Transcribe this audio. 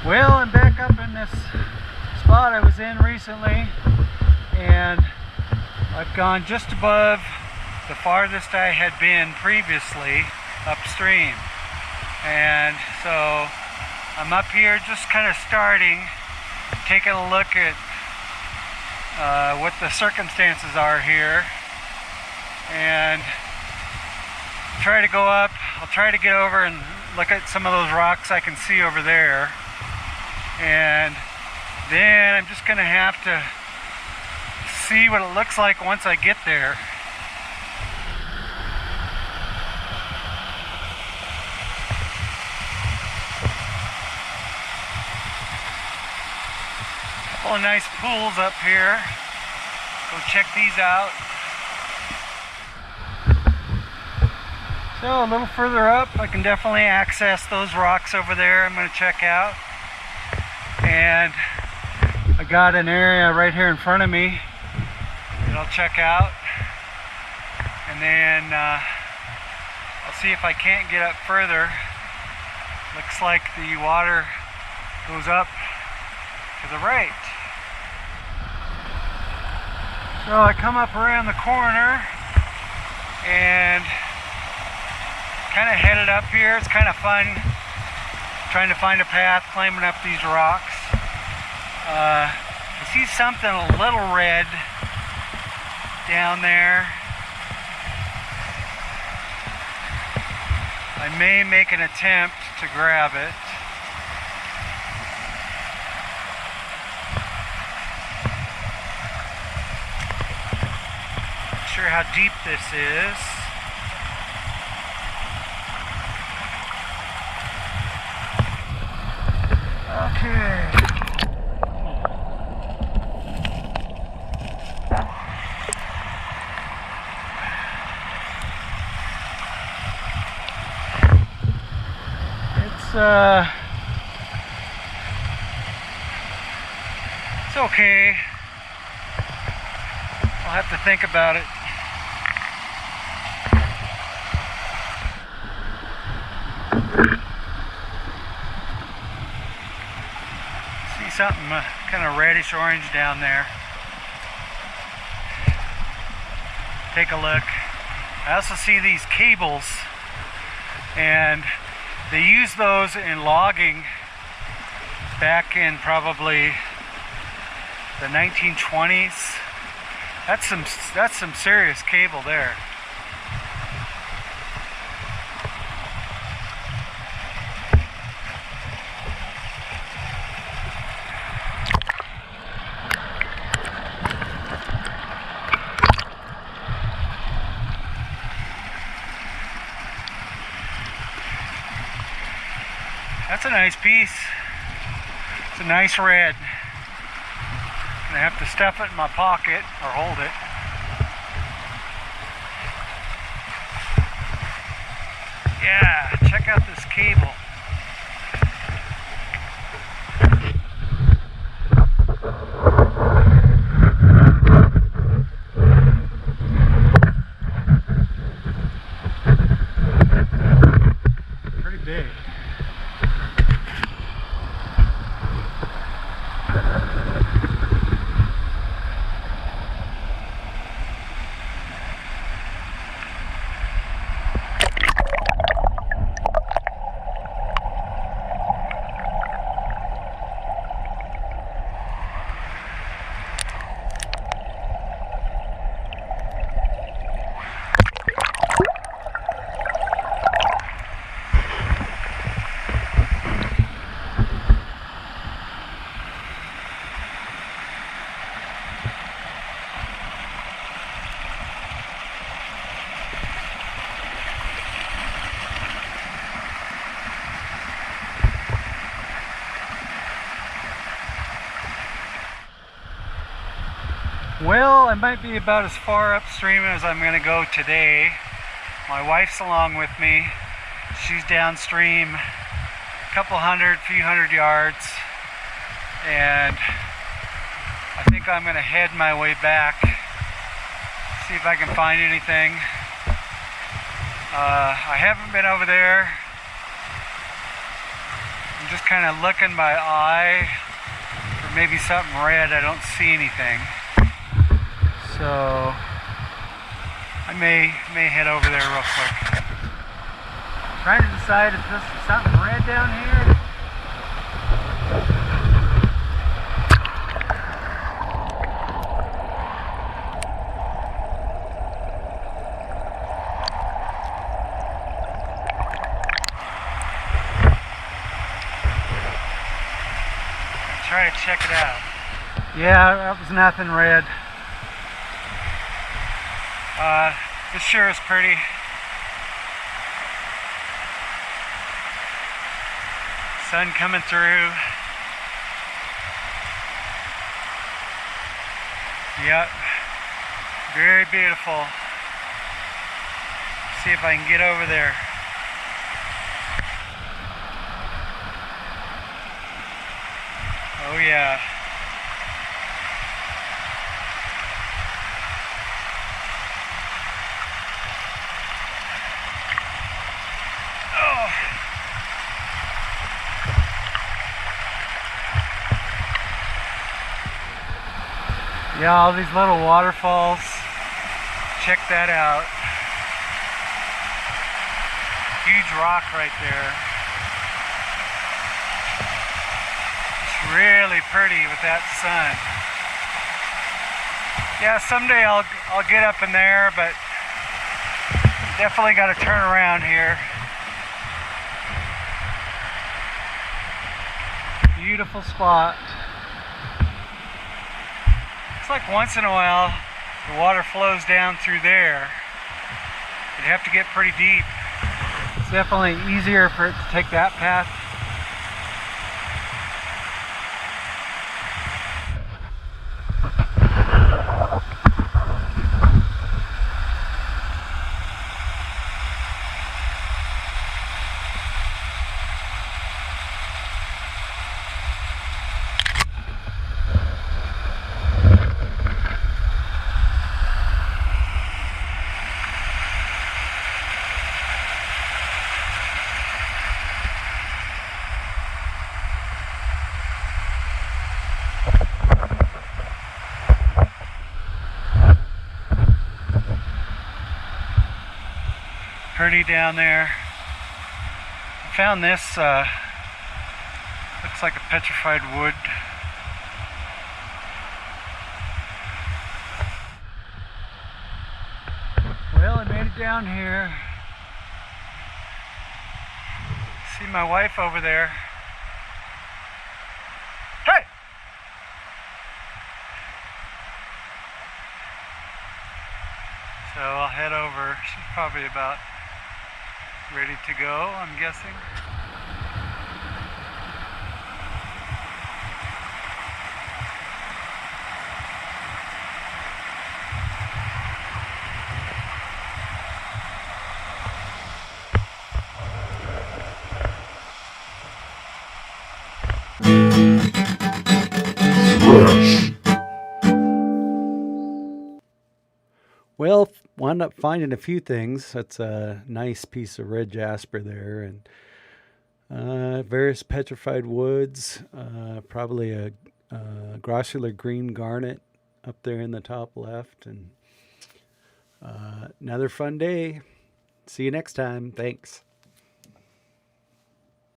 Well, I'm back up in this spot I was in recently, and I've gone just above the farthest I had been previously upstream. And so I'm up here just kind of starting, taking a look at what the circumstances are here, and try to go up. I'll try to get over and look at some of those rocks I can see over there, and then I'm just gonna have to see what it looks like once I get there. Couple of nice pools up here. Go check these out. So a little further up, I can definitely access those rocks over there I'm going to check out. And I got an area right here in front of me that I'll check out. And then I'll see if I can't get up further. Looks like the water goes up to the right. So I come up around the corner and kind of headed up here. It's kind of fun trying to find a path climbing up these rocks. I see something a little red down there. I may make an attempt to grab it. Not sure how deep this is. Okay. It's okay. I'll have to think about it. See something kind of reddish orange down there. Take a look. I also see these cables, and they use those in logging back in probably the 1920s. That's some serious cable there. That's a nice piece. It's a nice red. I'm gonna have to stuff it in my pocket or hold it. Yeah, check out this cable. Pretty big. Well, I might be about as far upstream as I'm going to go today. My wife's along with me. She's downstream a few hundred yards, and I think I'm going to head my way back, see if I can find anything. I haven't been over there. I'm just kind of looking by eye for maybe something red. I don't see anything. So I may head over there real quick. Trying to decide if this is something red down here. Try to check it out. Yeah, that was nothing red. This sure is pretty. Sun coming through. Yep, very beautiful. See if I can get over there. Oh yeah. Oh. Yeah, all these little waterfalls. Check that out. Huge rock right there. Really pretty with that sun. Yeah, someday I'll get up in there, but definitely got to turn around here. Beautiful spot. It's like once in a while the water flows down through there. You'd have to get pretty deep. It's definitely easier for it to take that path. Pretty down there. I found this, looks like a petrified wood. Well, I made it down here. See my wife over there. Hey! So I'll head over. She's probably about ready to go, I'm guessing. Well, wound up finding a few things. That's a nice piece of red jasper there, and various petrified woods, probably a grossular green garnet up there in the top left, and another fun day. See you next time. Thanks.